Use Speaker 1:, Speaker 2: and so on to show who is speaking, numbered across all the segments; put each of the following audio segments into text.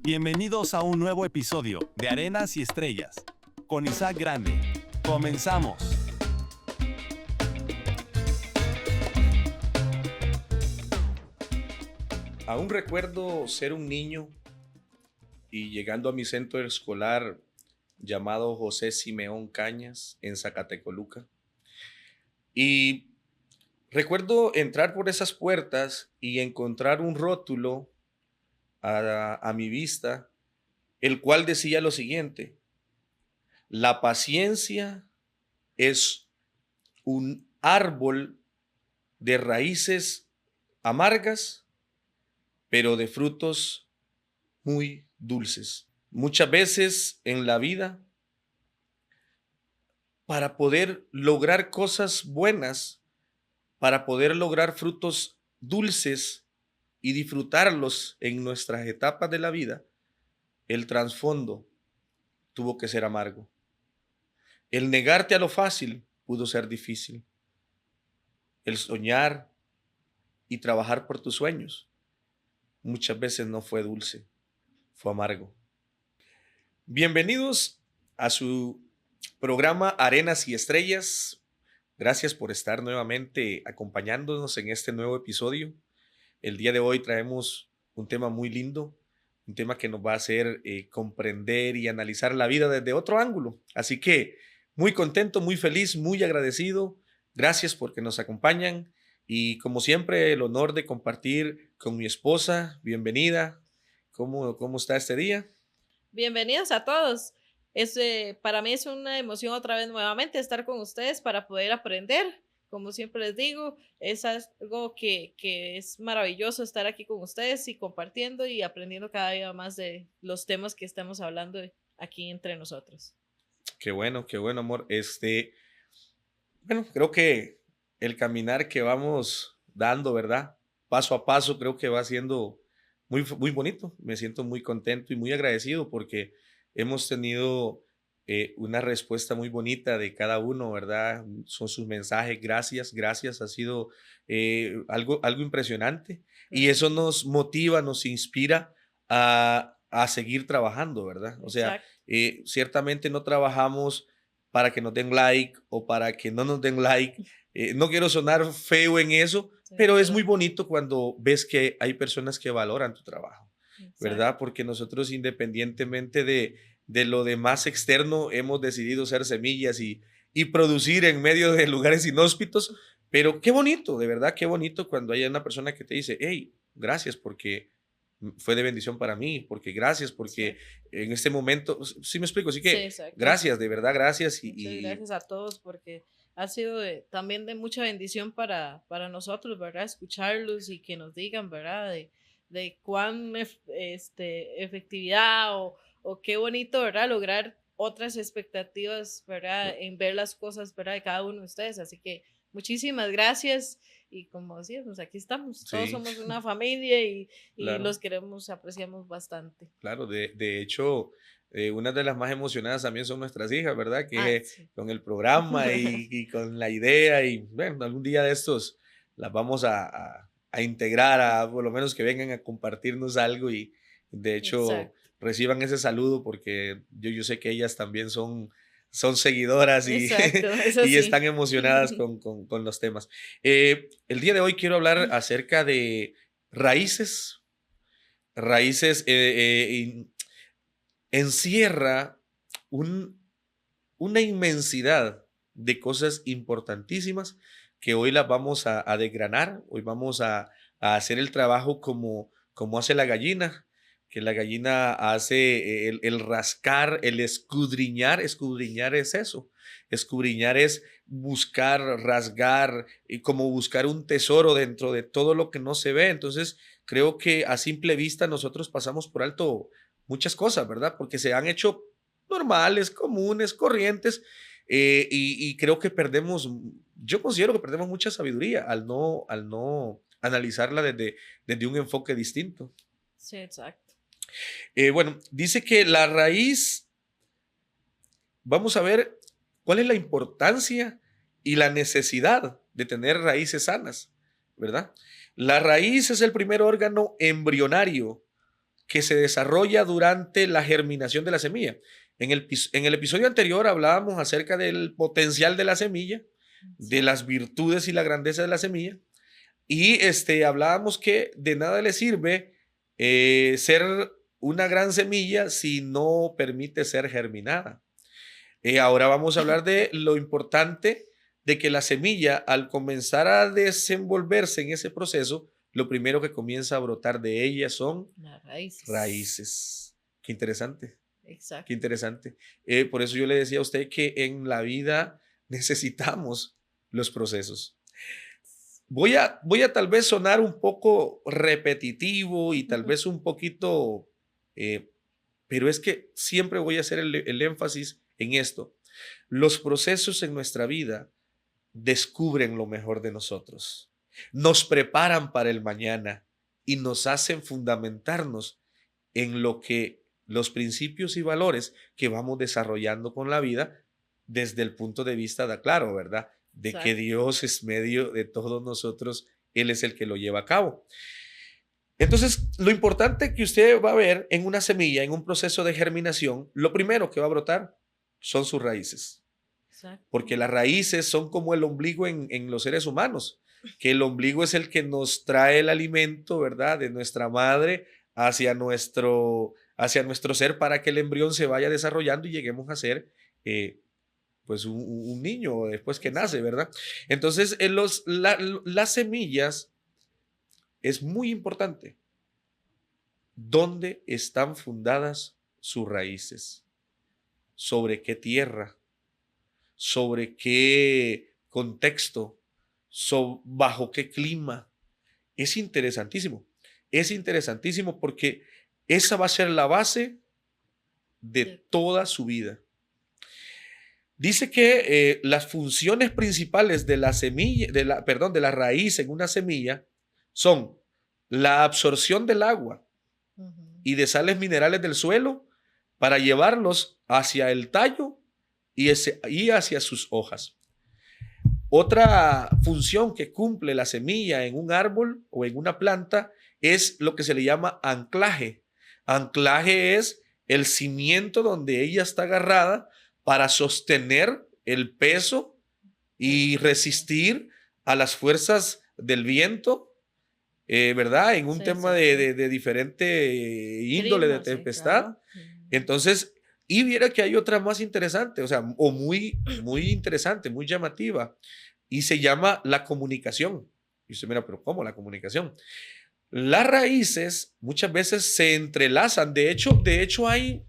Speaker 1: Bienvenidos a un nuevo episodio de Arenas y Estrellas con Isaac Grande. Comenzamos.
Speaker 2: Aún recuerdo ser un niño y llegando a mi centro escolar llamado José Simeón Cañas en Zacatecoluca. Y recuerdo entrar por esas puertas y encontrar un rótulo a mi vista, el cual decía lo siguiente: la paciencia es un árbol de raíces amargas, pero de frutos muy dulces. Muchas veces en la vida, para poder lograr cosas buenas, para poder lograr frutos dulces y disfrutarlos en nuestras etapas de la vida, el trasfondo tuvo que ser amargo. El negarte a lo fácil pudo ser difícil. El soñar y trabajar por tus sueños muchas veces no fue dulce, fue amargo. Bienvenidos a su programa Arenas y Estrellas. Gracias por estar nuevamente acompañándonos en este nuevo episodio. El día de hoy traemos un tema muy lindo, un tema que nos va a hacer comprender y analizar la vida desde otro ángulo. Así que muy contento, muy feliz, muy agradecido. Gracias porque nos acompañan y como siempre el honor de compartir con mi esposa. Bienvenida. ¿Cómo está este día?
Speaker 3: Bienvenidos a todos. Para mí es una emoción otra vez nuevamente estar con ustedes para poder aprender. Como siempre les digo, es algo que es maravilloso estar aquí con ustedes y compartiendo y aprendiendo cada día más de los temas que estamos hablando aquí entre nosotros.
Speaker 2: Qué bueno, amor. Bueno, creo que el caminar que vamos dando, ¿verdad? Paso a paso, creo que va siendo muy bonito. Me siento muy contento y muy agradecido porque hemos tenido una respuesta muy bonita de cada uno, ¿verdad? Son sus mensajes. Gracias. Ha sido algo impresionante y eso nos motiva, nos inspira a seguir trabajando, ¿verdad? O sea,
Speaker 3: Exacto.
Speaker 2: ciertamente no trabajamos para que nos den like o para que no nos den like. No quiero sonar feo en eso,
Speaker 3: Sí,
Speaker 2: pero es
Speaker 3: pero
Speaker 2: muy bonito cuando ves que hay personas que valoran tu trabajo,
Speaker 3: exacto.
Speaker 2: ¿verdad? Porque nosotros, independientemente de lo demás externo, hemos decidido ser semillas y producir en medio de lugares inhóspitos. Pero qué bonito, de verdad, qué bonito cuando hay una persona que te dice: hey, gracias porque fue de bendición para mí, porque gracias, porque
Speaker 3: Sí,
Speaker 2: en este momento, sí me explico, así
Speaker 3: sí,
Speaker 2: que
Speaker 3: exacto.
Speaker 2: gracias, de verdad, gracias.
Speaker 3: Muchas gracias a todos porque ha sido también de mucha bendición para nosotros, ¿verdad? Escucharlos y que nos digan, ¿verdad? De cuán efectividad o qué bonito, ¿verdad? Lograr otras expectativas, ¿verdad? En ver las cosas, ¿verdad? De cada uno de ustedes. Así que muchísimas gracias. Y como decíamos, aquí estamos. Todos
Speaker 2: Sí,
Speaker 3: somos una familia y
Speaker 2: claro,
Speaker 3: los queremos, apreciamos bastante.
Speaker 2: claro. De hecho, una de las más emocionadas también son nuestras hijas, ¿verdad?
Speaker 3: Ah,
Speaker 2: Que
Speaker 3: sí.
Speaker 2: con el programa y con la idea y bueno, algún día de estos las vamos a integrar, a por lo menos que vengan a compartirnos algo y de hecho
Speaker 3: Exacto.
Speaker 2: reciban ese saludo porque yo sé que ellas también son seguidoras
Speaker 3: Exacto, eso
Speaker 2: y
Speaker 3: sí.
Speaker 2: están emocionadas con los temas. El día de hoy quiero hablar acerca de raíces. Raíces encierra un, una inmensidad de cosas importantísimas que hoy las vamos a desgranar. Hoy vamos a hacer el trabajo como hace la gallina, que la gallina hace el rascar, el escudriñar. Escudriñar es eso. Escudriñar es buscar, rasgar, y como buscar un tesoro dentro de todo lo que no se ve. Entonces, creo que a simple vista nosotros pasamos por alto muchas cosas, ¿verdad? Porque se han hecho normales, comunes, corrientes, y creo que yo considero que perdemos mucha sabiduría al no analizarla desde un enfoque distinto.
Speaker 3: Sí, exacto.
Speaker 2: Bueno, dice que la raíz, vamos a ver cuál es la importancia y la necesidad de tener raíces sanas, ¿verdad? La raíz es el primer órgano embrionario que se desarrolla durante la germinación de la semilla. En el episodio anterior hablábamos acerca del potencial de la semilla, de las virtudes y la grandeza de la semilla, y hablábamos que de nada le sirve ser una gran semilla si no permite ser germinada. Ahora vamos a hablar de lo importante de que la semilla, al comenzar a desenvolverse en ese proceso, lo primero que comienza a brotar de ella son
Speaker 3: Las raíces.
Speaker 2: raíces. Qué interesante,
Speaker 3: Exacto.
Speaker 2: qué interesante. Por eso yo le decía a usted que en la vida necesitamos los procesos. Voy a tal vez sonar un poco repetitivo y tal vez un poquito, pero es que siempre voy a hacer el énfasis en esto. Los procesos en nuestra vida descubren lo mejor de nosotros, nos preparan para el mañana y nos hacen fundamentarnos en lo que los principios y valores que vamos desarrollando con la vida desde el punto de vista de claro, ¿verdad? De
Speaker 3: Exacto.
Speaker 2: que Dios es medio de todos nosotros, Él es el que lo lleva a cabo. Entonces, lo importante que usted va a ver en una semilla, en un proceso de germinación, lo primero que va a brotar son sus raíces.
Speaker 3: Exacto.
Speaker 2: Porque las raíces son como el ombligo en los seres humanos, que el ombligo es el que nos trae el alimento, ¿verdad? De nuestra madre hacia nuestro ser para que el embrión se vaya desarrollando y lleguemos a ser pues un niño después que nace, ¿verdad? Entonces, las semillas es muy importante. ¿Dónde están fundadas sus raíces? ¿Sobre qué tierra? ¿Sobre qué contexto? ¿Bajo qué clima? Es interesantísimo. Es interesantísimo porque esa va a ser la base de toda su vida. Dice que las funciones principales de la semilla, de la raíz en una semilla son la absorción del agua y de sales minerales del suelo para llevarlos hacia el tallo y hacia sus hojas. Otra función que cumple la semilla en un árbol o en una planta es lo que se le llama anclaje. Anclaje es el cimiento donde ella está agarrada para sostener el peso y resistir a las fuerzas del viento, ¿verdad? En un tema de diferente índole de tempestad. Claro. Entonces, y viera que hay otra más interesante, o sea, o muy interesante, muy llamativa, y se llama la comunicación. Y usted mira, pero ¿cómo la comunicación? Las raíces muchas veces se entrelazan. De hecho hay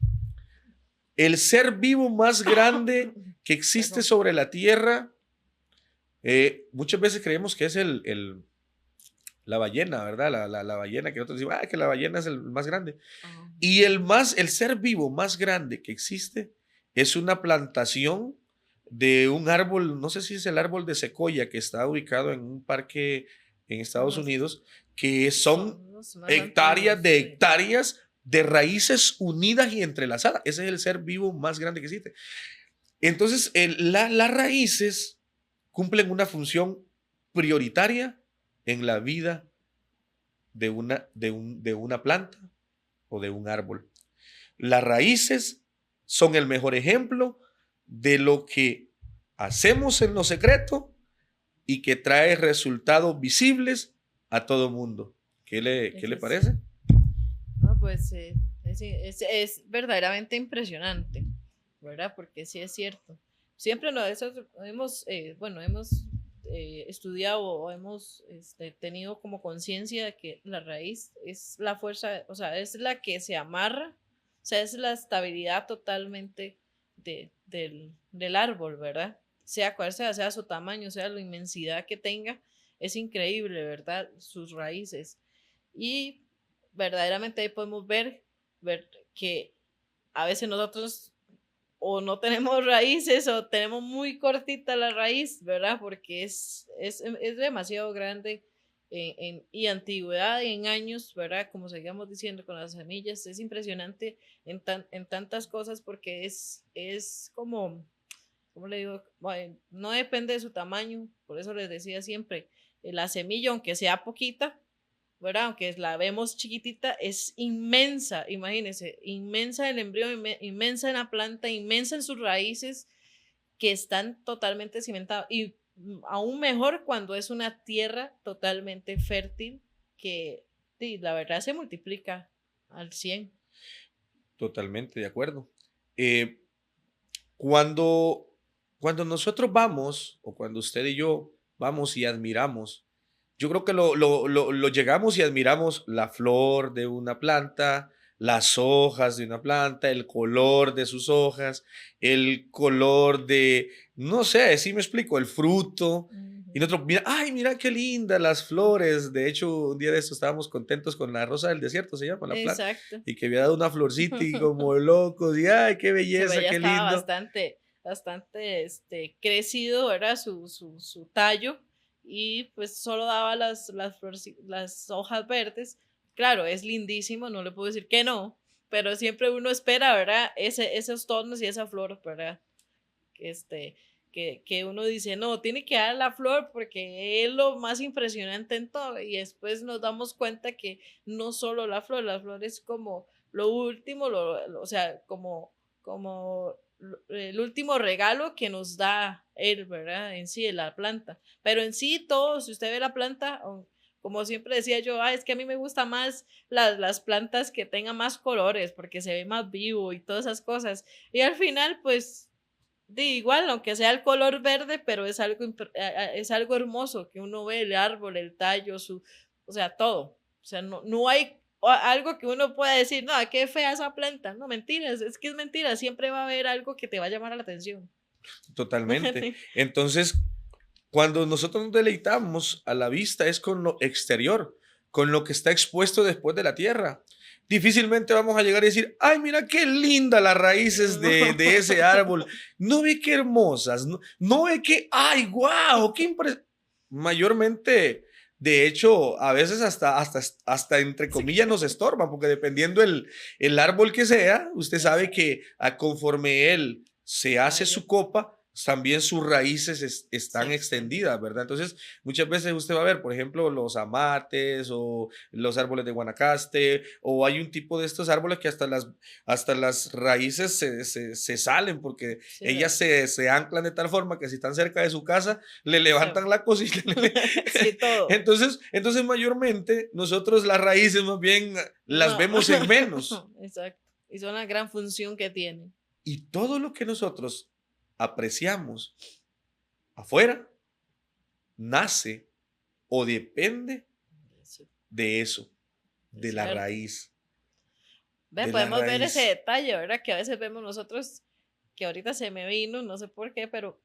Speaker 2: el ser vivo más grande que existe sobre la tierra. Muchas veces creemos que es la ballena, ¿verdad? La ballena, que nosotros decimos, que la ballena es el más grande. Y el ser vivo más grande que existe es una plantación de un árbol, no sé si es el árbol de secoya que está ubicado en un parque en Estados Unidos, que son hectáreas de hectáreas de raíces unidas y entrelazadas. Ese es el ser vivo más grande que existe. Entonces, las raíces cumplen una función prioritaria en la vida de una planta o de un árbol. Las raíces son el mejor ejemplo de lo que hacemos en lo secreto y que trae resultados visibles a todo mundo. ¿Qué le parece?
Speaker 3: No, pues es verdaderamente impresionante, ¿verdad? Porque sí es cierto. Siempre hemos estudiado o hemos tenido como conciencia de que la raíz es la fuerza, o sea, es la que se amarra, o sea, es la estabilidad totalmente del árbol, ¿verdad? Sea cual sea su tamaño, sea la inmensidad que tenga, es increíble, ¿verdad? Sus raíces. Y verdaderamente ahí podemos ver que a veces nosotros o no tenemos raíces o tenemos muy cortita la raíz, ¿verdad? Porque es demasiado grande y antigüedad y en años, ¿verdad? Como seguíamos diciendo con las semillas, es impresionante en tantas cosas porque es como, ¿cómo le digo? Bueno, no depende de su tamaño, por eso les decía siempre, la semilla, aunque sea poquita, ¿verdad? Aunque la vemos chiquitita, es inmensa, imagínense, inmensa el embrión, inmensa en la planta, inmensa en sus raíces, que están totalmente cimentados. Y aún mejor cuando es una tierra totalmente fértil, que sí, la verdad se multiplica al 100.
Speaker 2: Totalmente de acuerdo. Eh, cuando, cuando nosotros vamos, o cuando usted y yo vamos y admiramos, yo creo que lo llegamos y admiramos la flor de una planta, las hojas de una planta, el color de sus hojas, el color de, no sé, si me explico, el fruto. Y nosotros, mira, ay, mira qué lindas las flores. De hecho, un día de esto estábamos contentos con la rosa del desierto, se llama la planta.
Speaker 3: Exacto.
Speaker 2: Y que había dado una florcita y como locos, y ay, qué
Speaker 3: Se
Speaker 2: belleza,
Speaker 3: veía,
Speaker 2: qué
Speaker 3: estaba
Speaker 2: lindo.
Speaker 3: bastante crecido, ¿verdad? Su tallo, y pues solo daba las hojas verdes. Claro, es lindísimo, no le puedo decir que no, pero siempre uno espera, ¿verdad? Esos tonos y esa flor, ¿verdad? Este, que uno dice, no, tiene que dar la flor porque es lo más impresionante en todo, y después nos damos cuenta que no solo la flor es como lo último, o sea, como el último regalo que nos da él, ¿verdad? En sí, de la planta. Pero en sí, todo, si usted ve la planta, como siempre decía yo, es que a mí me gusta más las plantas que tengan más colores porque se ve más vivo y todas esas cosas. Y al final, pues, igual, aunque sea el color verde, pero es algo hermoso que uno ve, el árbol, el tallo, o sea, todo. O sea, no hay algo que uno pueda decir, no, qué fea esa planta. No, mentiras, es que es mentira, siempre va a haber algo que te va a llamar la atención.
Speaker 2: Totalmente. Entonces, cuando nosotros nos deleitamos a la vista es con lo exterior, con lo que está expuesto después de la tierra. Difícilmente vamos a llegar y decir, ay, mira qué linda las raíces de ese árbol. No ve qué hermosas, no ve que, ay, guau, qué impresionante. Mayormente, de hecho, a veces hasta entre comillas nos estorban, porque dependiendo el árbol que sea, usted sabe que conforme él se hace su copa, también sus raíces están extendidas, ¿verdad? Entonces, muchas veces usted va a ver, por ejemplo, los amates o los árboles de Guanacaste, o hay un tipo de estos árboles que hasta las raíces se salen porque
Speaker 3: Sí,
Speaker 2: ellas se anclan de tal forma que si están cerca de su casa, le levantan la cosita.
Speaker 3: sí, todo.
Speaker 2: Entonces, mayormente, nosotros las raíces más bien las
Speaker 3: No.
Speaker 2: vemos en menos.
Speaker 3: Exacto. Y son la gran función que tienen.
Speaker 2: Y todo lo que nosotros apreciamos afuera nace o depende de eso, de la
Speaker 3: cierto.
Speaker 2: raíz.
Speaker 3: Ve,
Speaker 2: de la
Speaker 3: podemos ver
Speaker 2: raíz.
Speaker 3: ese detalle, ¿verdad? Que a veces vemos nosotros, que ahorita se me vino, no sé por qué, pero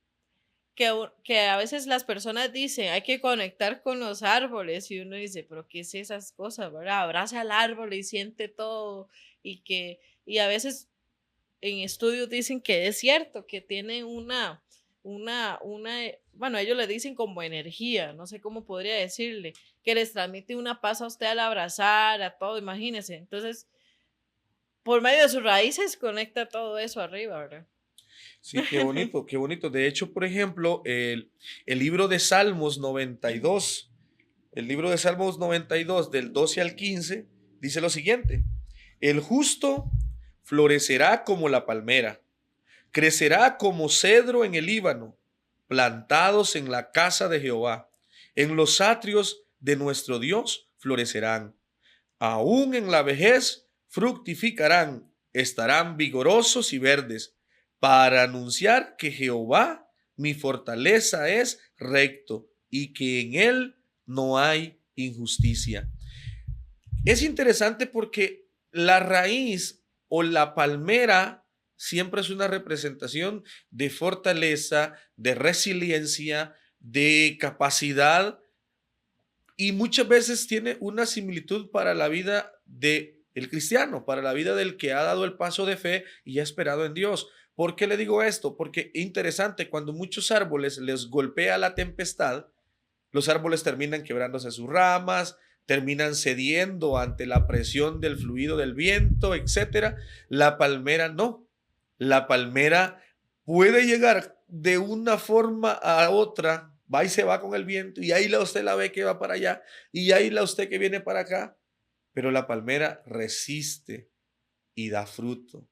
Speaker 3: que a veces las personas dicen, hay que conectar con los árboles, y uno dice, pero ¿qué es esas cosas, verdad? Abraza al árbol y siente todo, y a veces en estudios dicen que es cierto, que tienen bueno, ellos le dicen como energía, no sé cómo podría decirle, que les transmite una paz a usted al abrazar, a todo, imagínense. Entonces, por medio de sus raíces conecta todo eso arriba, ¿verdad?
Speaker 2: Sí, qué bonito, qué bonito. De hecho, por ejemplo, el libro de Salmos 92, el libro de Salmos 92, del 12 al 15, dice lo siguiente: el justo florecerá como la palmera, crecerá como cedro en el Líbano, plantados en la casa de Jehová. En los atrios de nuestro Dios florecerán. Aún en la vejez fructificarán, estarán vigorosos y verdes, para anunciar que Jehová, mi fortaleza, es recto y que en él no hay injusticia. Es interesante porque la raíz o la palmera siempre es una representación de fortaleza, de resiliencia, de capacidad, y muchas veces tiene una similitud para la vida del cristiano, para la vida del que ha dado el paso de fe y ha esperado en Dios. ¿Por qué le digo esto? Porque es interesante, cuando muchos árboles les golpea la tempestad, los árboles terminan quebrándose sus ramas, terminan cediendo ante la presión del fluido del viento, etcétera. La palmera no. La palmera puede llegar de una forma a otra, va y se va con el viento, y ahí usted la ve que va para allá, y ahí usted que viene para acá, pero la palmera resiste y da fruto.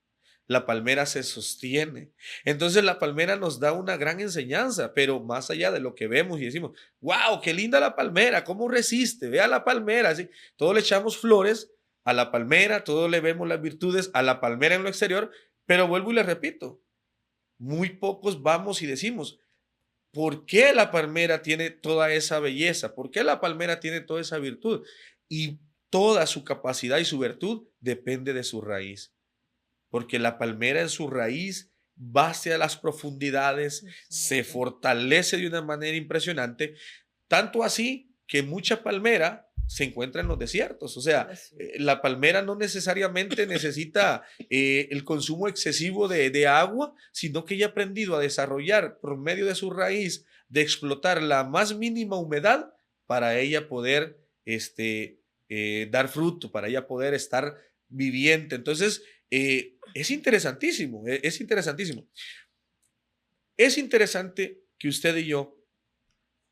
Speaker 2: La palmera se sostiene. Entonces la palmera nos da una gran enseñanza, pero más allá de lo que vemos y decimos, wow, qué linda la palmera, cómo resiste, vea la palmera. ¿Sí? Todos le echamos flores a la palmera, todos le vemos las virtudes a la palmera en lo exterior, pero vuelvo y le repito, muy pocos vamos y decimos, ¿por qué la palmera tiene toda esa belleza? ¿Por qué la palmera tiene toda esa virtud? Y toda su capacidad y su virtud depende de su raíz. Porque la palmera en su raíz va hacia las profundidades, se
Speaker 3: Exacto.
Speaker 2: fortalece de una manera impresionante, tanto así que mucha palmera se encuentra en los desiertos. O sea,
Speaker 3: Así.
Speaker 2: la palmera no necesariamente necesita el consumo excesivo de agua, sino que ella ha aprendido a desarrollar por medio de su raíz, de explotar la más mínima humedad para ella poder dar fruto, para ella poder estar viviente. Entonces, es interesantísimo, es interesantísimo. Es interesante que usted y yo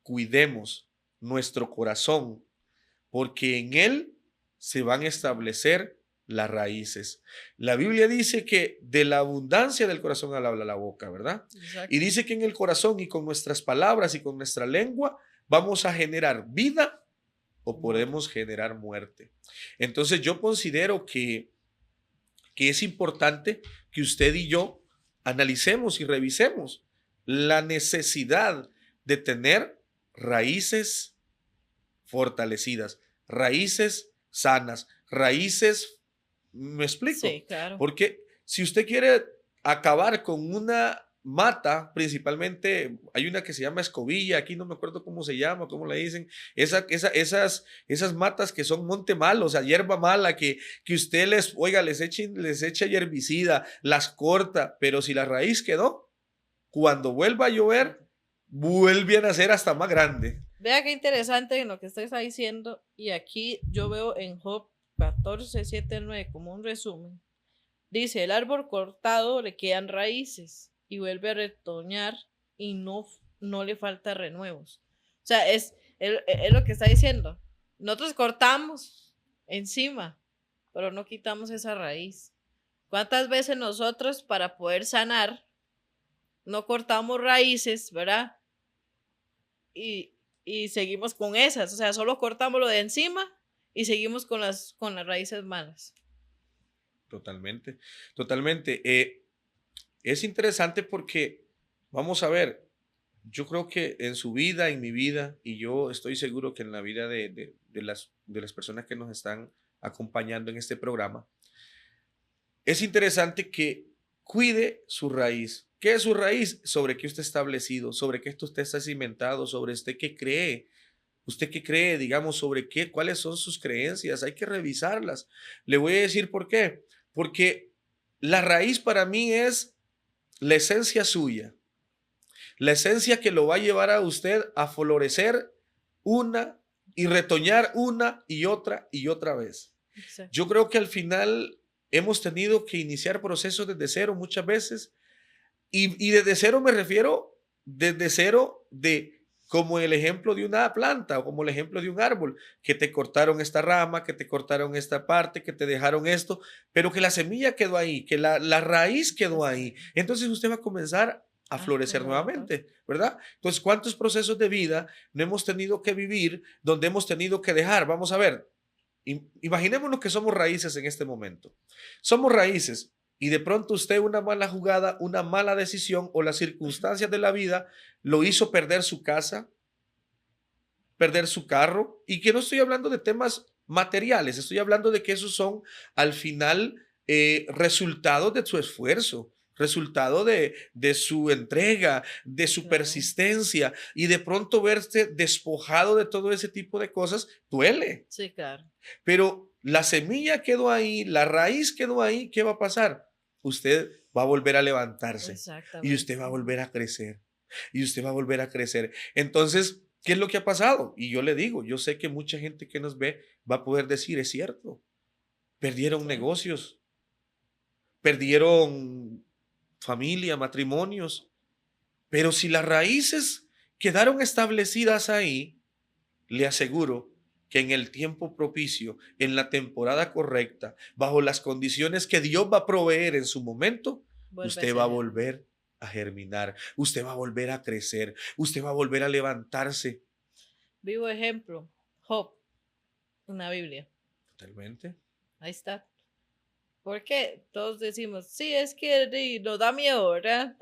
Speaker 2: cuidemos nuestro corazón, porque en él se van a establecer las raíces. La Biblia dice que de la abundancia del corazón habla la boca, ¿verdad?
Speaker 3: Exacto.
Speaker 2: Y dice que en el corazón y con nuestras palabras y con nuestra lengua vamos a generar vida o podemos generar muerte. Entonces yo considero que es importante que usted y yo analicemos y revisemos la necesidad de tener raíces fortalecidas, raíces sanas, raíces, ¿me explico?
Speaker 3: Sí, claro.
Speaker 2: Porque si usted quiere acabar con una mata, principalmente hay una que se llama escobilla, aquí no me acuerdo cómo se llama, cómo le dicen, esas matas que son monte malo, o sea, hierba mala, que usted les echa herbicida, las corta, pero si la raíz quedó, cuando vuelva a llover, vuelve a nacer hasta más grande.
Speaker 3: Vea qué interesante en lo que usted está diciendo. Y aquí yo veo en Job 14, 7, 9 como un resumen. Dice, el árbol cortado le quedan raíces y vuelve a retoñar y no le falta renuevos. O sea, es lo que está diciendo. Nosotros cortamos encima, pero no quitamos esa raíz. ¿Cuántas veces nosotros para poder sanar no cortamos raíces, ¿verdad? Y seguimos con esas, o sea, solo cortamos lo de encima y seguimos con las raíces malas.
Speaker 2: Totalmente, totalmente. Es interesante porque, vamos a ver, yo creo que en su vida, en mi vida, y yo estoy seguro que en la vida de las personas que nos están acompañando en este programa, es interesante que cuide su raíz. ¿Qué es su raíz? Sobre qué usted está establecido, sobre qué esto usted está cimentado, sobre usted qué cree. ¿Usted qué cree? Digamos, sobre qué, cuáles son sus creencias. Hay que revisarlas. Le voy a decir por qué. Porque la raíz para mí es la esencia suya. La esencia que lo va a llevar a usted a florecer una y retoñar una y otra vez.
Speaker 3: Exacto.
Speaker 2: Yo creo que al final hemos tenido que iniciar procesos desde cero muchas veces. Y desde cero me refiero desde cero de como el ejemplo de una planta o como el ejemplo de un árbol, que te cortaron esta rama, que te cortaron esta parte, que te dejaron esto, pero que la semilla quedó ahí, que la raíz quedó ahí. Entonces usted va a comenzar a florecer nuevamente, ¿verdad? Entonces, ¿cuántos procesos de vida no hemos tenido que vivir donde hemos tenido que dejar? Vamos a ver, imaginémonos que somos raíces en este momento. Somos raíces. Y de pronto usted una mala jugada, una mala decisión o las circunstancias de la vida lo hizo perder su casa, perder su carro. Y que no estoy hablando de temas materiales, estoy hablando de que esos son al final resultados de su esfuerzo, resultado de su entrega, de su persistencia. Y de pronto verse despojado de todo ese tipo de cosas duele.
Speaker 3: Sí, claro.
Speaker 2: Pero la semilla quedó ahí, la raíz quedó ahí, ¿qué va a pasar? Usted va a volver a levantarse y usted va a volver a crecer y usted va a volver a crecer. Entonces, ¿qué es lo que ha pasado? Y yo le digo, yo sé que mucha gente que nos ve va a poder decir, es cierto, perdieron negocios, perdieron familia, matrimonios, pero si las raíces quedaron establecidas ahí, le aseguro que en el tiempo propicio, en la temporada correcta, bajo las condiciones que Dios va a proveer en su momento,
Speaker 3: Vuelve a
Speaker 2: usted va a
Speaker 3: ser.
Speaker 2: volver a germinar, usted va a volver a crecer, usted va a volver a levantarse.
Speaker 3: Vivo ejemplo, Job, en la Biblia.
Speaker 2: Totalmente.
Speaker 3: Ahí está. Porque todos decimos, sí, es que nos da miedo, ¿verdad?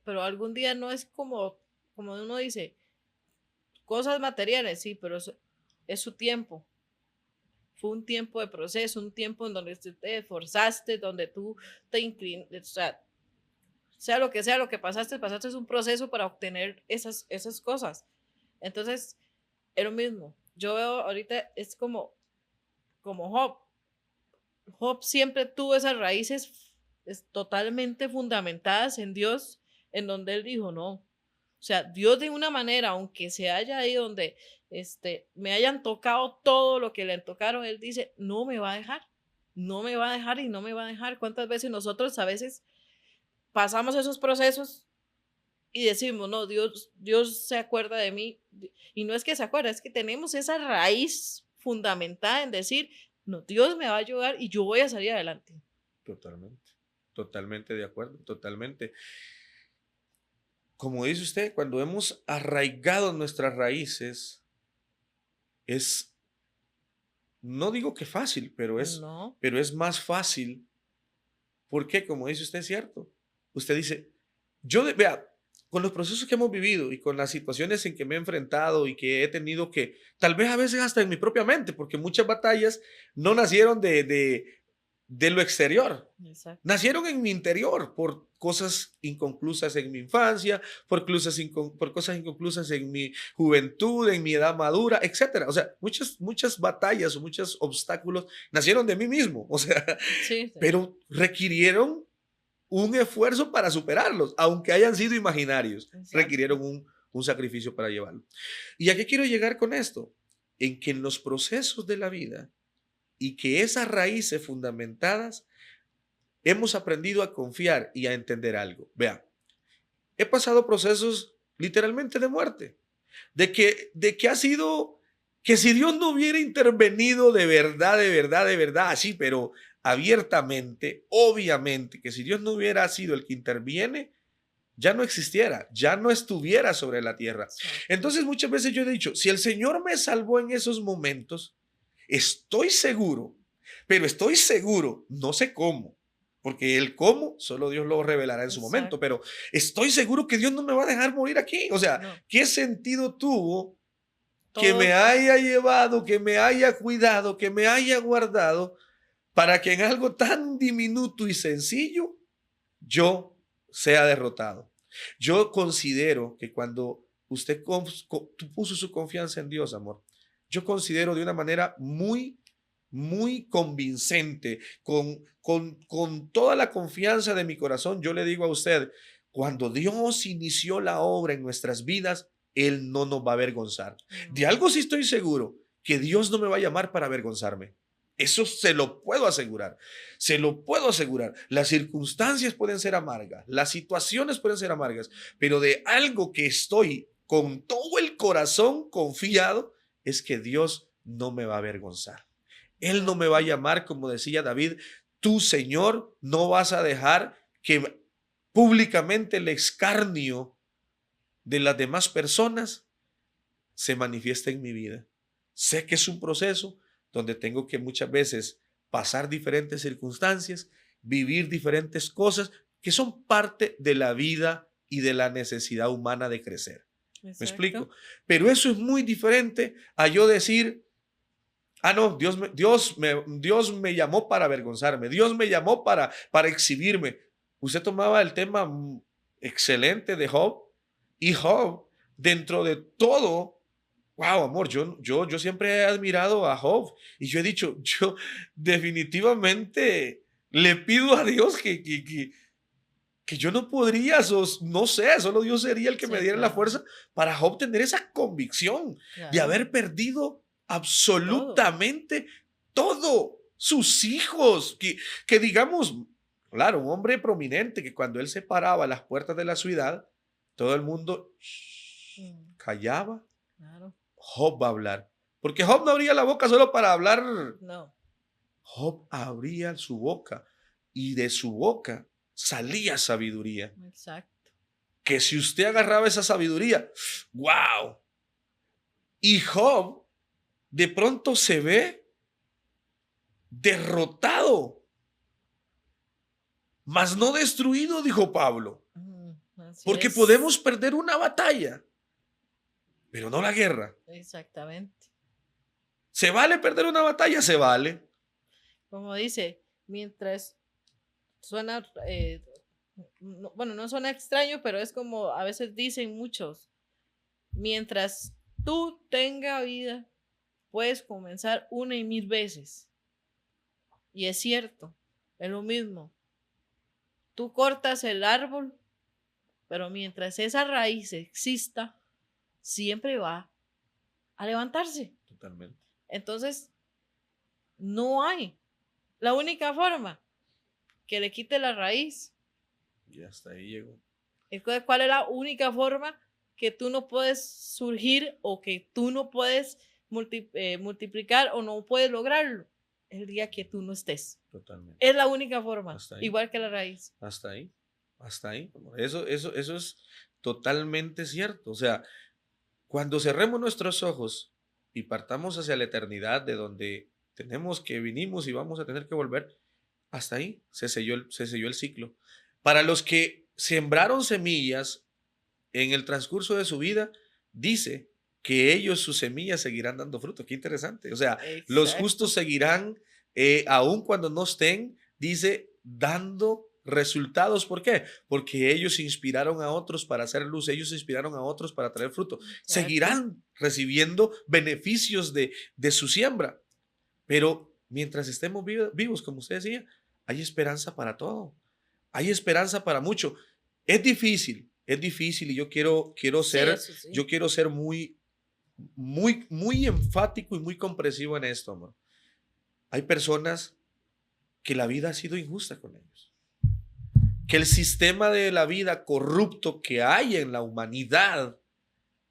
Speaker 3: Pero algún día no es como uno dice, cosas materiales, sí, pero es su tiempo. Fue un tiempo de proceso, un tiempo en donde tú te esforzaste, donde tú te inclinaste, o sea lo que pasaste un proceso para obtener esas cosas. Entonces, es lo mismo. Yo veo ahorita, es como Job. Job siempre tuvo esas raíces totalmente fundamentadas en Dios, en donde él dijo, no, o sea, Dios de una manera, aunque se haya ahí donde me hayan tocado todo lo que le tocaron, él dice, no me va a dejar, no me va a dejar y no me va a dejar. ¿Cuántas veces nosotros a veces pasamos esos procesos y decimos, no, Dios se acuerda de mí? Y no es que se acuerda, es que tenemos esa raíz fundamentada en decir, no, Dios me va a ayudar y yo voy a salir adelante.
Speaker 2: Totalmente. Totalmente de acuerdo, totalmente. Como dice usted, cuando hemos arraigado nuestras raíces, es, no digo que fácil,
Speaker 3: No,
Speaker 2: pero es más fácil. Porque, como dice usted, es cierto. Usted dice, vea, con los procesos que hemos vivido y con las situaciones en que me he enfrentado y que he tenido que, tal vez a veces hasta en mi propia mente, porque muchas batallas no nacieron de lo exterior,
Speaker 3: exacto.
Speaker 2: nacieron en mi interior por cosas inconclusas en mi infancia, por cosas inconclusas en mi juventud, en mi edad madura, etcétera. O sea, muchas batallas o muchos obstáculos nacieron de mí mismo, o sea,
Speaker 3: Sí, sí.
Speaker 2: pero requirieron un esfuerzo para superarlos, aunque hayan sido imaginarios,
Speaker 3: Exacto.
Speaker 2: requirieron un sacrificio para llevarlo. ¿Y a qué quiero llegar con esto? En que en los procesos de la vida y que esas raíces fundamentadas, hemos aprendido a confiar y a entender algo. Vea, he pasado procesos literalmente de muerte, de que ha sido, que si Dios no hubiera intervenido de verdad, de verdad, de verdad, así, pero abiertamente, obviamente, que si Dios no hubiera sido el que interviene, ya no existiera, ya no estuviera sobre la tierra.
Speaker 3: Exacto.
Speaker 2: Entonces muchas veces yo he dicho, si el Señor me salvó en esos momentos, estoy seguro, pero estoy seguro, no sé cómo, porque el cómo solo Dios lo revelará en su momento,
Speaker 3: Exacto.
Speaker 2: pero estoy seguro que Dios no me va a dejar morir aquí. O sea,
Speaker 3: No,
Speaker 2: ¿qué sentido tuvo que
Speaker 3: todo
Speaker 2: me haya llevado, que me haya cuidado, que me haya guardado para que en algo tan diminuto y sencillo yo sea derrotado? Yo considero que cuando usted puso su confianza en Dios, amor, yo considero de una manera muy, muy convincente, con toda la confianza de mi corazón, yo le digo a usted, cuando Dios inició la obra en nuestras vidas, Él no nos va a avergonzar. De
Speaker 3: no,
Speaker 2: algo sí estoy seguro, que Dios no me va a llamar para avergonzarme. Eso se lo puedo asegurar. Se lo puedo asegurar. Las circunstancias pueden ser amargas, las situaciones pueden ser amargas, pero de algo que estoy con todo el corazón confiado es que Dios no me va a avergonzar. Él no me va a
Speaker 3: exacto.
Speaker 2: llamar, como decía David, tú, Señor, no vas a dejar que públicamente el escarnio de las demás personas se manifieste en mi vida. Sé que es un proceso donde tengo que muchas veces pasar diferentes circunstancias, vivir diferentes cosas que son parte de la vida y de la necesidad humana de crecer. ¿Me explico?
Speaker 3: Exacto.
Speaker 2: Pero eso es muy diferente a yo decir, ah, no, Dios me llamó para avergonzarme, Dios me llamó para exhibirme. Usted tomaba el tema excelente de Job y Job, dentro de todo, wow, amor, yo siempre he admirado a Job y yo he dicho, yo definitivamente le pido a Dios que yo no podría, no sé, solo Dios sería el que me
Speaker 3: Sí,
Speaker 2: diera la
Speaker 3: claro,
Speaker 2: fuerza para Job tener esa convicción de
Speaker 3: claro.
Speaker 2: haber perdido
Speaker 3: Todo.
Speaker 2: absolutamente todo, sus hijos, que digamos, claro, un hombre prominente que cuando él se paraba a las puertas de la ciudad, todo el mundo callaba,
Speaker 3: Claro.
Speaker 2: Job va a hablar. Porque Job no abría la boca solo para hablar.
Speaker 3: No.
Speaker 2: Job abría su boca y de su boca salía sabiduría.
Speaker 3: Exacto.
Speaker 2: Que si usted agarraba esa sabiduría, ¡wow! Y Job de pronto se ve derrotado, mas no destruido, dijo Pablo.
Speaker 3: Así
Speaker 2: Porque
Speaker 3: es.
Speaker 2: podemos perder una batalla, pero no la guerra.
Speaker 3: Exactamente.
Speaker 2: ¿Se vale perder una batalla? Se vale.
Speaker 3: Como dice, mientras suena, bueno, no suena extraño, pero es como a veces dicen muchos, mientras tú tengas vida, puedes comenzar 1,000 veces. Y es cierto, es lo mismo. Tú cortas el árbol, pero mientras esa raíz exista, siempre va a levantarse.
Speaker 2: Totalmente.
Speaker 3: Entonces, no hay. La única forma que le quite la raíz.
Speaker 2: Y hasta ahí llegó.
Speaker 3: ¿Cuál es la única forma que tú no puedes surgir o que tú no puedes multiplicar o no puedes lograrlo? El día que tú no estés.
Speaker 2: Totalmente.
Speaker 3: Es la única forma,
Speaker 2: Hasta ahí.
Speaker 3: igual que la raíz.
Speaker 2: Hasta ahí. Hasta ahí. Eso es totalmente cierto. O sea, cuando cerremos nuestros ojos y partamos hacia la eternidad de donde tenemos que vinimos y vamos a tener que volver, hasta ahí se selló el ciclo. Para los que sembraron semillas en el transcurso de su vida, dice que ellos sus semillas seguirán dando fruto. Qué interesante. O sea, los
Speaker 3: Exacto.
Speaker 2: justos seguirán, aun cuando no estén, dice, dando resultados. ¿Por qué? Porque ellos inspiraron a otros para hacer luz, ellos inspiraron a otros para traer fruto.
Speaker 3: Exacto.
Speaker 2: Seguirán recibiendo beneficios de su siembra. Pero mientras estemos vivos, como usted decía, hay esperanza para todo. Hay esperanza para mucho. Es difícil y yo quiero ser,
Speaker 3: Sí.
Speaker 2: yo quiero ser muy enfático y muy comprensivo en esto, amor. Hay personas que la vida ha sido injusta con ellos. Que el sistema de la vida corrupto que hay en la humanidad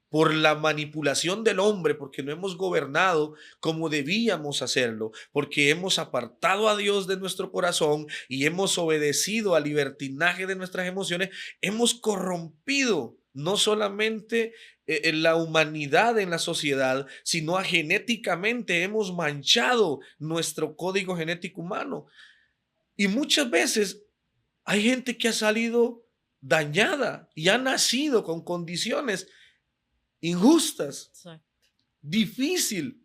Speaker 2: por la manipulación del hombre, porque no hemos gobernado como debíamos hacerlo, porque hemos apartado a Dios de nuestro corazón y hemos obedecido al libertinaje de nuestras emociones, hemos corrompido no solamente en la humanidad, en la sociedad, sino genéticamente hemos manchado nuestro código genético humano. Y muchas veces hay gente que ha salido dañada y ha nacido con condiciones injustas,
Speaker 3: Exacto.
Speaker 2: difícil.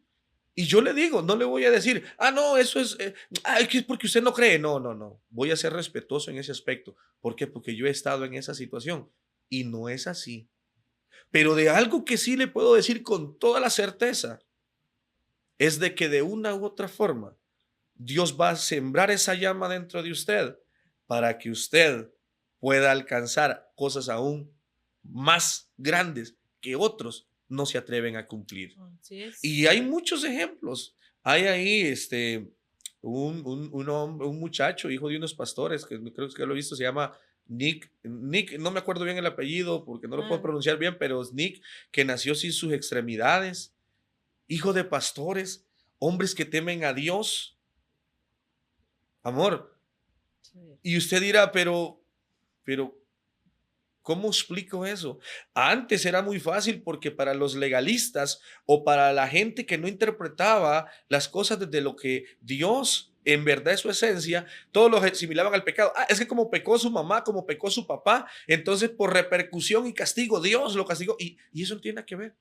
Speaker 2: Y yo le digo, no le voy a decir, no, eso es que es porque usted no cree. No. Voy a ser respetuoso en ese aspecto. ¿Por qué? Porque yo he estado en esa situación y no es así. Pero de algo que sí le puedo decir con toda la certeza es de que de una u otra forma Dios va a sembrar esa llama dentro de usted para que usted pueda alcanzar cosas aún más grandes que otros no se atreven a cumplir.
Speaker 3: Así es.
Speaker 2: Y hay muchos ejemplos. Hay ahí un muchacho, hijo de unos pastores, que creo que lo he visto, se llama Nick, no me acuerdo bien el apellido porque no lo puedo pronunciar bien, pero es Nick, que nació sin sus extremidades, hijo de pastores, hombres que temen a Dios. Amor.
Speaker 3: Sí.
Speaker 2: Y usted dirá, pero ¿cómo explico eso? Antes era muy fácil porque para los legalistas o para la gente que no interpretaba las cosas desde lo que Dios en verdad es su esencia, todos lo asimilaban al pecado. Es que como pecó su mamá, como pecó su papá, entonces por repercusión y castigo Dios lo castigó. Y eso no tiene nada que ver.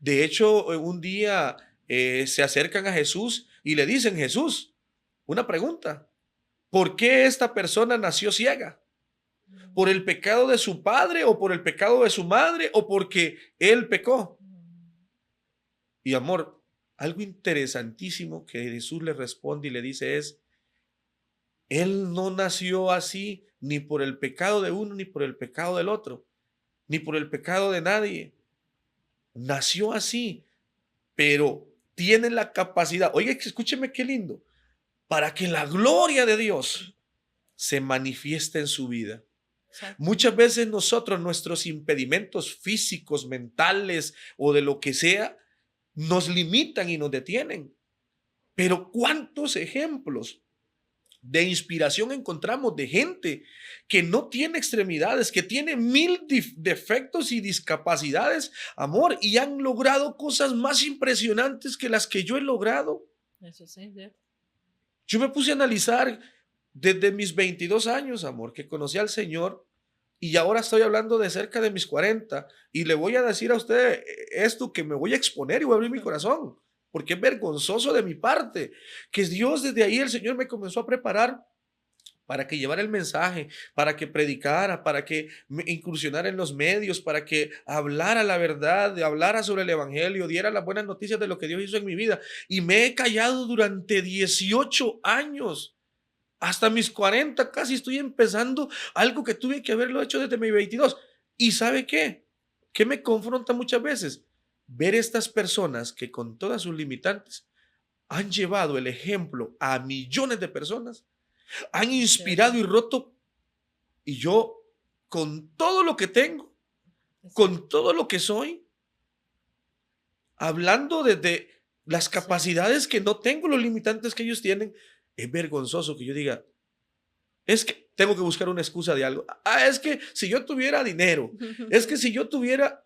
Speaker 2: De hecho, un día se acercan a Jesús y le dicen, Jesús, una pregunta, ¿por qué esta persona nació ciega? ¿Por el pecado de su padre o por el pecado de su madre o porque él pecó? Y amor, algo interesantísimo que Jesús le responde y le dice es, él no nació así ni por el pecado de uno ni por el pecado del otro, ni por el pecado de nadie. Nació así, pero tiene la capacidad, oiga, escúcheme qué lindo, para que la gloria de Dios se manifieste en su vida.
Speaker 3: Exacto.
Speaker 2: Muchas veces nosotros, nuestros impedimentos físicos, mentales o de lo que sea, nos limitan y nos detienen. Pero ¿cuántos ejemplos de inspiración encontramos de gente que no tiene extremidades, que tiene mil defectos y discapacidades, amor, y han logrado cosas más impresionantes que las que yo he logrado?
Speaker 3: Eso sí, ¿cierto?
Speaker 2: Yo me puse a analizar desde mis 22 años, amor, que conocí al Señor, y ahora estoy hablando de cerca de mis 40, y le voy a decir a usted esto, que me voy a exponer y voy a abrir mi corazón, porque es vergonzoso de mi parte, que Dios desde ahí, el Señor me comenzó a preparar para que llevara el mensaje, para que predicara, para que me incursionara en los medios, para que hablara la verdad, hablara sobre el evangelio, diera las buenas noticias de lo que Dios hizo en mi vida. Y me he callado durante 18 años. Hasta mis 40 casi estoy empezando algo que tuve que haberlo hecho desde mis 22. ¿Y sabe qué? ¿Qué me confronta muchas veces? Ver estas personas que con todas sus limitantes han llevado el ejemplo a millones de personas, han inspirado y roto, y yo con todo lo que tengo, con todo lo que soy, hablando desde las capacidades que no tengo, los limitantes que ellos tienen, es vergonzoso que yo diga, es que tengo que buscar una excusa de algo. Es que si yo tuviera dinero, es que si yo tuviera,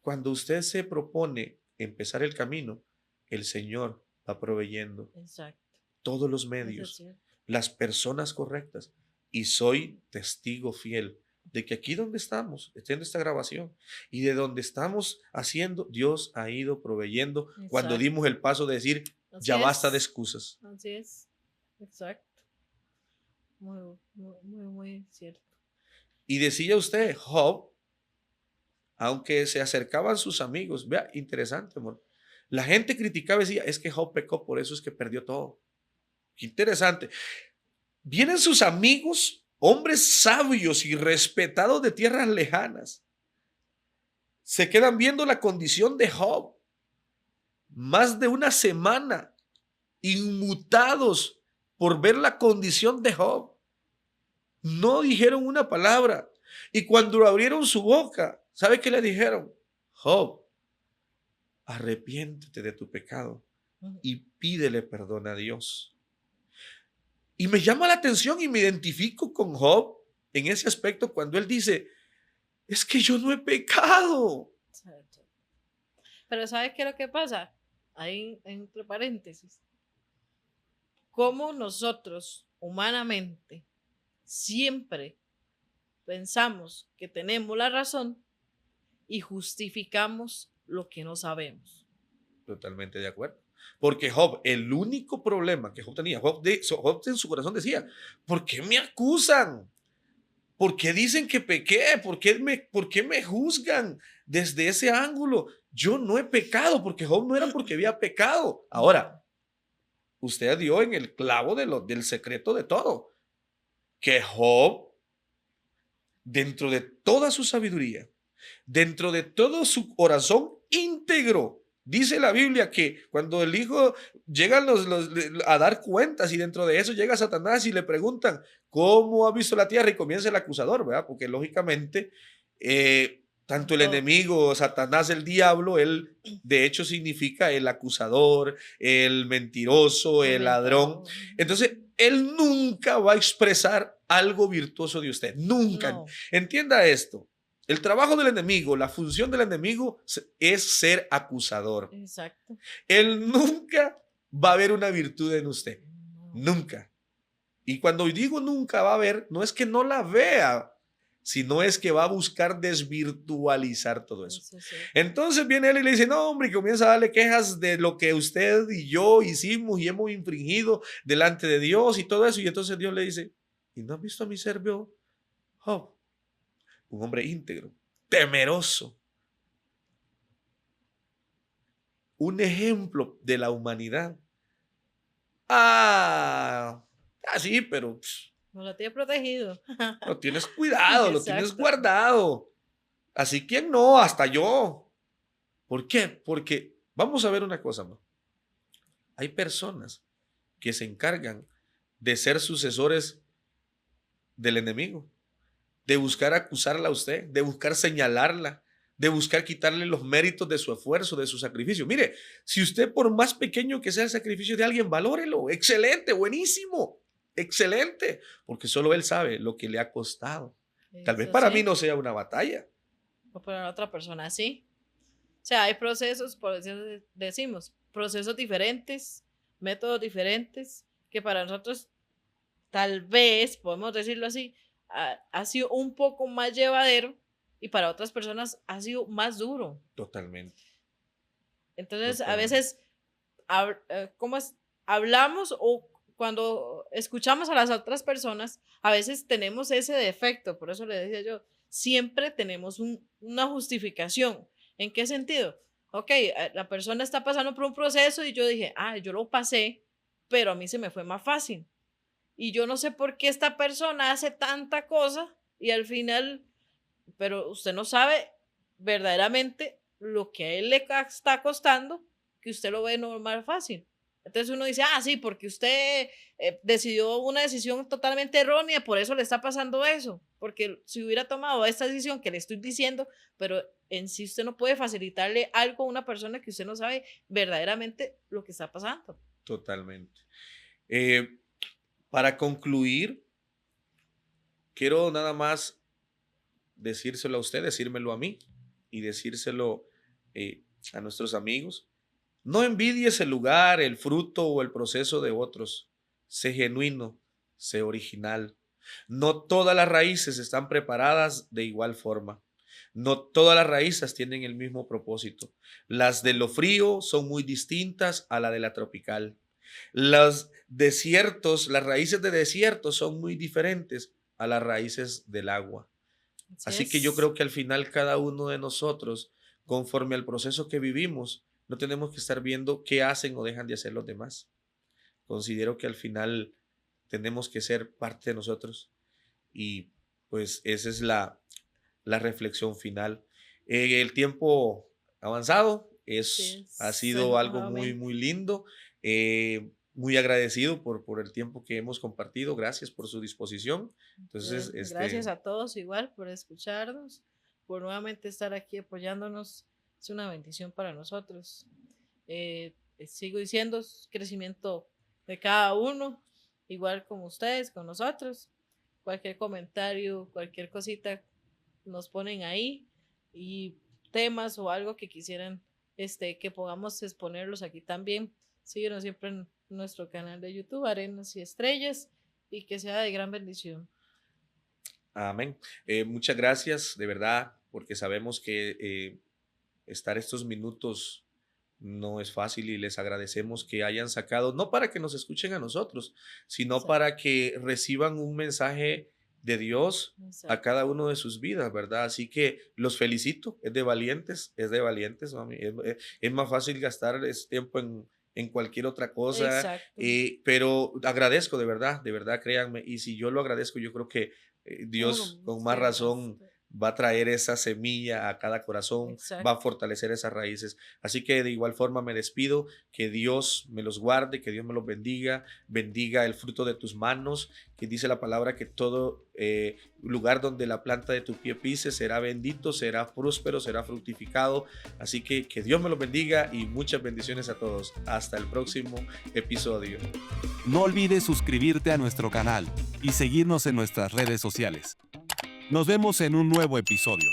Speaker 2: cuando usted se propone empezar el camino, el Señor va proveyendo
Speaker 3: Exacto.
Speaker 2: todos los
Speaker 3: Eso es
Speaker 2: medios,
Speaker 3: cierto.
Speaker 2: las personas correctas, y soy testigo fiel de que aquí donde estamos, en esta grabación, y de donde estamos haciendo, Dios ha ido proveyendo cuando
Speaker 3: Exacto.
Speaker 2: dimos el paso de decir,
Speaker 3: Así
Speaker 2: ya basta de
Speaker 3: es.
Speaker 2: excusas.
Speaker 3: Así es. Exacto. Muy cierto.
Speaker 2: Y decía usted, Job, aunque se acercaban sus amigos, vea, interesante, amor. La gente criticaba y decía, es que Job pecó, por eso es que perdió todo. Qué interesante. Vienen sus amigos, hombres sabios y respetados de tierras lejanas. Se quedan viendo la condición de Job. Más de una semana, inmutados por ver la condición de Job. No dijeron una palabra. Y cuando abrieron su boca, ¿sabe qué le dijeron? Job, arrepiéntete de tu pecado y pídele perdón a Dios. Y me llama la atención y me identifico con Job en ese aspecto cuando él dice, es que yo no he pecado.
Speaker 3: Pero ¿sabe qué es lo que pasa? Ahí, entre paréntesis. Cómo nosotros, humanamente, siempre pensamos que tenemos la razón y justificamos lo que no sabemos.
Speaker 2: Totalmente de acuerdo. Porque Job, el único problema que Job tenía, Job en su corazón decía, ¿por qué me acusan? ¿Por qué dicen que pequé? ¿Por qué me juzgan desde ese ángulo? Yo no he pecado, porque Job no era porque había pecado. Ahora, usted dio en el clavo del secreto de todo. Que Job, dentro de toda su sabiduría, dentro de todo su corazón íntegro, dice la Biblia que cuando el hijo llega a dar cuentas y dentro de eso llega Satanás y le preguntan, ¿cómo ha visto la tierra? Y comienza el acusador, ¿verdad? Porque lógicamente, tanto el enemigo, Satanás, el diablo, él de hecho significa el acusador, el mentiroso, el ladrón. Entonces, él nunca va a expresar algo virtuoso de usted, nunca. No. Entienda esto. El trabajo del enemigo, la función del enemigo es ser acusador.
Speaker 3: Exacto.
Speaker 2: Él nunca va a ver una virtud en usted. No. Nunca. Y cuando digo nunca va a ver, no es que no la vea, sino es que va a buscar desvirtualizar todo eso. Sí. Entonces viene él y le dice, no, hombre, y comienza a darle quejas de lo que usted y yo hicimos y hemos infringido delante de Dios y todo eso. Y entonces Dios le dice, ¿y no has visto a mi siervo Job? Un hombre íntegro, temeroso. Un ejemplo de la humanidad. Sí, pero
Speaker 3: no lo tienes protegido.
Speaker 2: Lo tienes cuidado, lo tienes guardado. Así que no, hasta yo. ¿Por qué? Porque vamos a ver una cosa, ¿no? Hay personas que se encargan de ser sucesores del enemigo. de buscar acusarla a usted, de buscar señalarla, de buscar quitarle los méritos de su esfuerzo, de su sacrificio. Mire, si usted, por más pequeño que sea el sacrificio de alguien, valórelo. Excelente, buenísimo, excelente, porque solo él sabe lo que le ha costado. Tal vez
Speaker 3: Eso
Speaker 2: para
Speaker 3: sí.
Speaker 2: mí no sea una batalla.
Speaker 3: O para la otra persona sí. O sea, hay procesos, por eso decimos, procesos diferentes, métodos diferentes, que para nosotros tal vez, podemos decirlo así, ha sido un poco más llevadero y para otras personas ha sido más duro.
Speaker 2: Totalmente.
Speaker 3: Entonces, a
Speaker 2: Totalmente.
Speaker 3: veces, ¿cómo es? Hablamos o cuando escuchamos a las otras personas, a veces tenemos ese defecto, por eso le decía yo, siempre tenemos una justificación. ¿En qué sentido? Ok, la persona está pasando por un proceso y yo dije, yo lo pasé, pero a mí se me fue más fácil. Y yo no sé por qué esta persona hace tanta cosa y al final, pero usted no sabe verdaderamente lo que a él le está costando, que usted lo ve normal fácil. Entonces uno dice, sí, porque usted decidió una decisión totalmente errónea, por eso le está pasando eso. Porque si hubiera tomado esta decisión que le estoy diciendo, pero en sí usted no puede facilitarle algo a una persona que usted no sabe verdaderamente lo que está pasando.
Speaker 2: Totalmente. Para concluir, quiero nada más decírselo a usted, decírmelo a mí y decírselo a nuestros amigos. No envidies el lugar, el fruto o el proceso de otros. Sé genuino, sé original. No todas las raíces están preparadas de igual forma. No todas las raíces tienen el mismo propósito. Las de lo frío son muy distintas a la de la tropical. Los desiertos, las raíces de desierto son muy diferentes a las raíces del agua. Así que yo creo que al final cada uno de nosotros, conforme al proceso que vivimos, no tenemos que estar viendo qué hacen o dejan de hacer los demás. Considero que al final tenemos que ser parte de nosotros y pues esa es la reflexión final. El tiempo avanzado ha sido algo muy, muy lindo. Muy agradecido por el tiempo que hemos compartido. Gracias por su disposición. Entonces,
Speaker 3: gracias a todos igual por escucharnos, por nuevamente estar aquí apoyándonos. Es una bendición para nosotros. Sigo diciendo, es crecimiento de cada uno, igual como ustedes, con nosotros. Cualquier comentario, cualquier cosita, nos ponen ahí y temas o algo que quisieran que podamos exponerlos aquí también. Síguenos siempre en nuestro canal de YouTube, Arenas y Estrellas, y que sea de gran bendición.
Speaker 2: Amén. Muchas gracias, de verdad, porque sabemos que estar estos minutos no es fácil y les agradecemos que hayan sacado, no para que nos escuchen a nosotros, sino
Speaker 3: Exacto.
Speaker 2: para que reciban un mensaje de Dios
Speaker 3: Exacto.
Speaker 2: a cada uno de sus vidas, ¿verdad? Así que los felicito, es de valientes, mami. Es más fácil gastar tiempo en cualquier otra cosa, pero agradezco de verdad, créanme, y si yo lo agradezco, yo creo que Dios con más razón va a traer esa semilla a cada corazón,
Speaker 3: Exacto.
Speaker 2: va a fortalecer esas raíces. Así que de igual forma me despido, que Dios me los guarde, que Dios me los bendiga, bendiga el fruto de tus manos, que dice la palabra que todo lugar donde la planta de tu pie pise será bendito, será próspero, será fructificado. Así que Dios me los bendiga y muchas bendiciones a todos. Hasta el próximo episodio.
Speaker 1: No olvides suscribirte a nuestro canal y seguirnos en nuestras redes sociales. Nos vemos en un nuevo episodio.